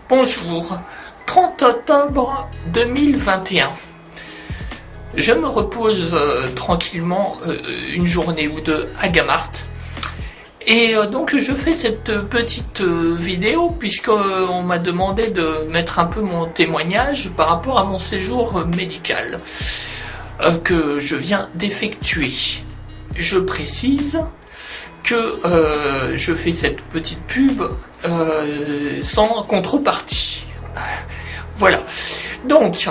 Bonjour, 30 octobre 2021. Je me repose tranquillement une journée ou deux à Gamart. Et donc je fais cette petite vidéo puisqu'on m'a demandé de mettre un peu mon témoignage par rapport à mon séjour médical que je viens d'effectuer. Je précise que je fais cette petite pub sans contrepartie. Voilà. Donc,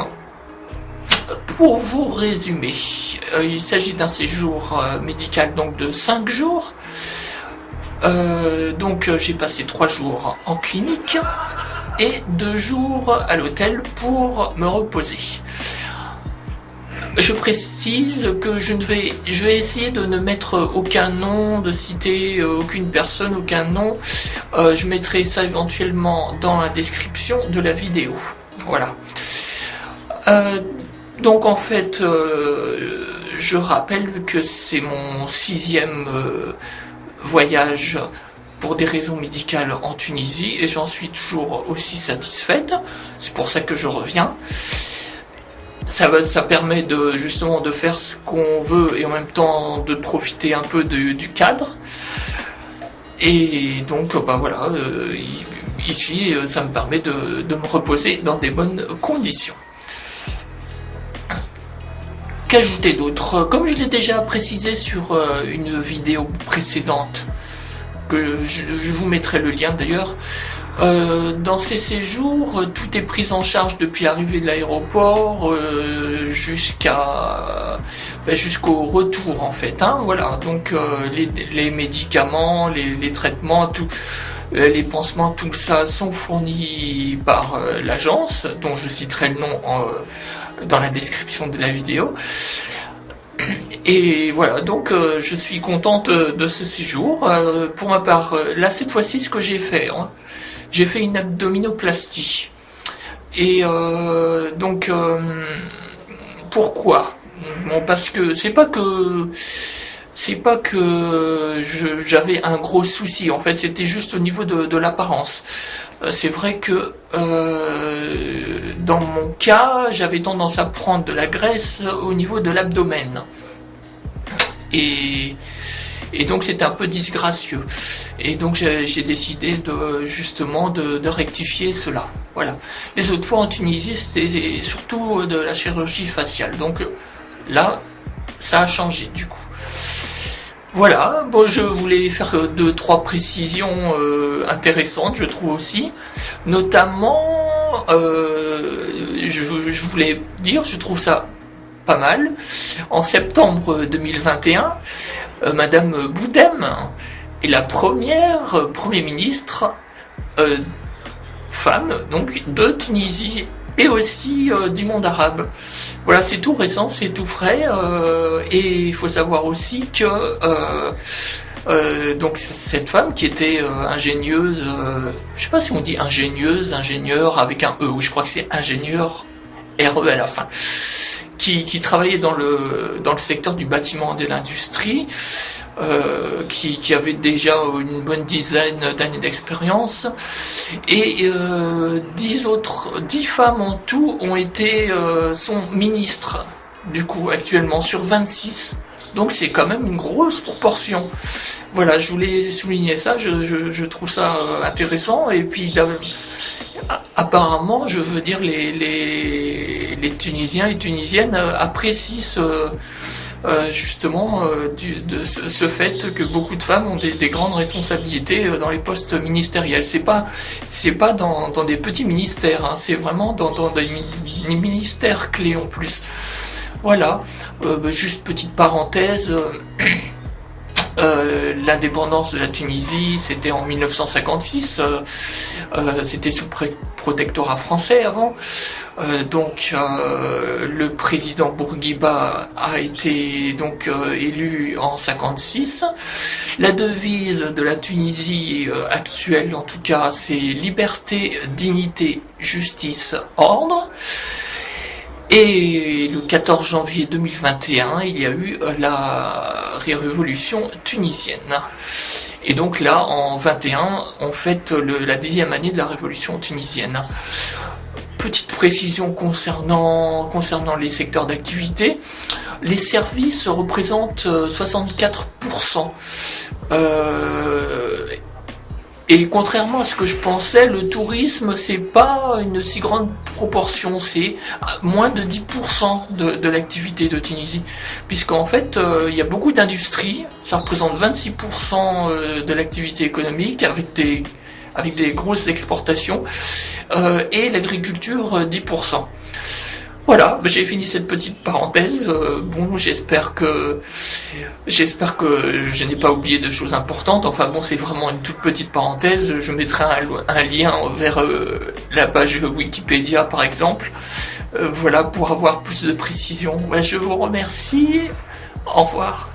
pour vous résumer, il s'agit d'un séjour médical donc de 5 jours. Donc j'ai passé 3 jours en clinique et 2 jours à l'hôtel pour me reposer. Je précise que je vais essayer de ne mettre aucun nom, de citer aucune personne, aucun nom. Je mettrai ça éventuellement dans la description de la vidéo. Voilà. Donc en fait, je rappelle que c'est mon 6e voyage pour des raisons médicales en Tunisie et j'en suis toujours aussi satisfaite. C'est pour ça que je reviens. Ça permet justement de faire ce qu'on veut et en même temps de profiter un peu du cadre. Et donc voilà, ici ça me permet de me reposer dans des bonnes conditions. Qu'ajouter d'autre? Comme je l'ai déjà précisé sur une vidéo précédente, que je vous mettrai le lien d'ailleurs, dans ces séjours, tout est pris en charge depuis l'arrivée de l'aéroport jusqu'au retour en fait. Voilà, donc les médicaments, les traitements, les pansements, tout ça sont fournis par l'agence, dont je citerai le nom dans la description de la vidéo. Et voilà, donc je suis contente de ce séjour. Pour ma part, là cette fois-ci, ce que j'ai fait, j'ai fait une abdominoplastie. Et donc, pourquoi? Bon, parce que c'est pas que j'avais un gros souci, en fait, c'était juste au niveau de l'apparence. C'est vrai que dans mon cas, j'avais tendance à prendre de la graisse au niveau de l'abdomen. Et donc c'était un peu disgracieux. Et donc j'ai décidé justement de rectifier cela. Voilà. Les autres fois en Tunisie, c'était surtout de la chirurgie faciale. Donc là, ça a changé du coup. Voilà, bon, je voulais faire 2-3 précisions intéressantes, je trouve aussi. Notamment, je voulais dire, je trouve ça pas mal. En septembre 2021, Madame Boudem est la première Premier ministre femme donc de Tunisie et aussi du monde arabe. Voilà, c'est tout récent, c'est tout frais, et il faut savoir aussi que donc cette femme qui était ingénieuse, je sais pas si on dit ingénieuse, ingénieur avec un E, ou je crois que c'est ingénieur RE à la fin, qui travaillait dans le secteur du bâtiment et de l'industrie, qui avait déjà une bonne dizaine d'années d'expérience, et 10 femmes en tout sont ministres, du coup, actuellement, sur 26, donc c'est quand même une grosse proportion. Voilà, je voulais souligner ça, je trouve ça intéressant, et puis apparemment, je veux dire, les Tunisiens et Tunisiennes apprécient justement de ce fait que beaucoup de femmes ont des grandes responsabilités dans les postes ministériels. C'est pas dans des petits ministères, c'est vraiment dans des ministères clés en plus. Voilà, juste petite parenthèse. L'indépendance de la Tunisie, c'était en 1956, c'était sous protectorat français avant, donc le président Bourguiba a été donc élu en 56. La devise de la Tunisie actuelle, en tout cas, c'est liberté, dignité, justice, ordre. Et le 14 janvier 2021, il y a eu la révolution tunisienne. Et donc là, en 21, on fête la 10e année de la révolution tunisienne. Petite précision concernant les secteurs d'activité. Les services représentent 64%. Et contrairement à ce que je pensais, le tourisme, c'est pas une si grande proportion, c'est moins de 10% de l'activité de Tunisie. Puisqu'en fait, il y a beaucoup d'industries, ça représente 26% de l'activité économique, avec des grosses exportations, et l'agriculture 10%. Voilà, j'ai fini cette petite parenthèse. Bon, j'espère que je n'ai pas oublié de choses importantes. Enfin bon, c'est vraiment une toute petite parenthèse. Je mettrai un lien vers la page Wikipédia, par exemple. Voilà, pour avoir plus de précision. Je vous remercie. Au revoir.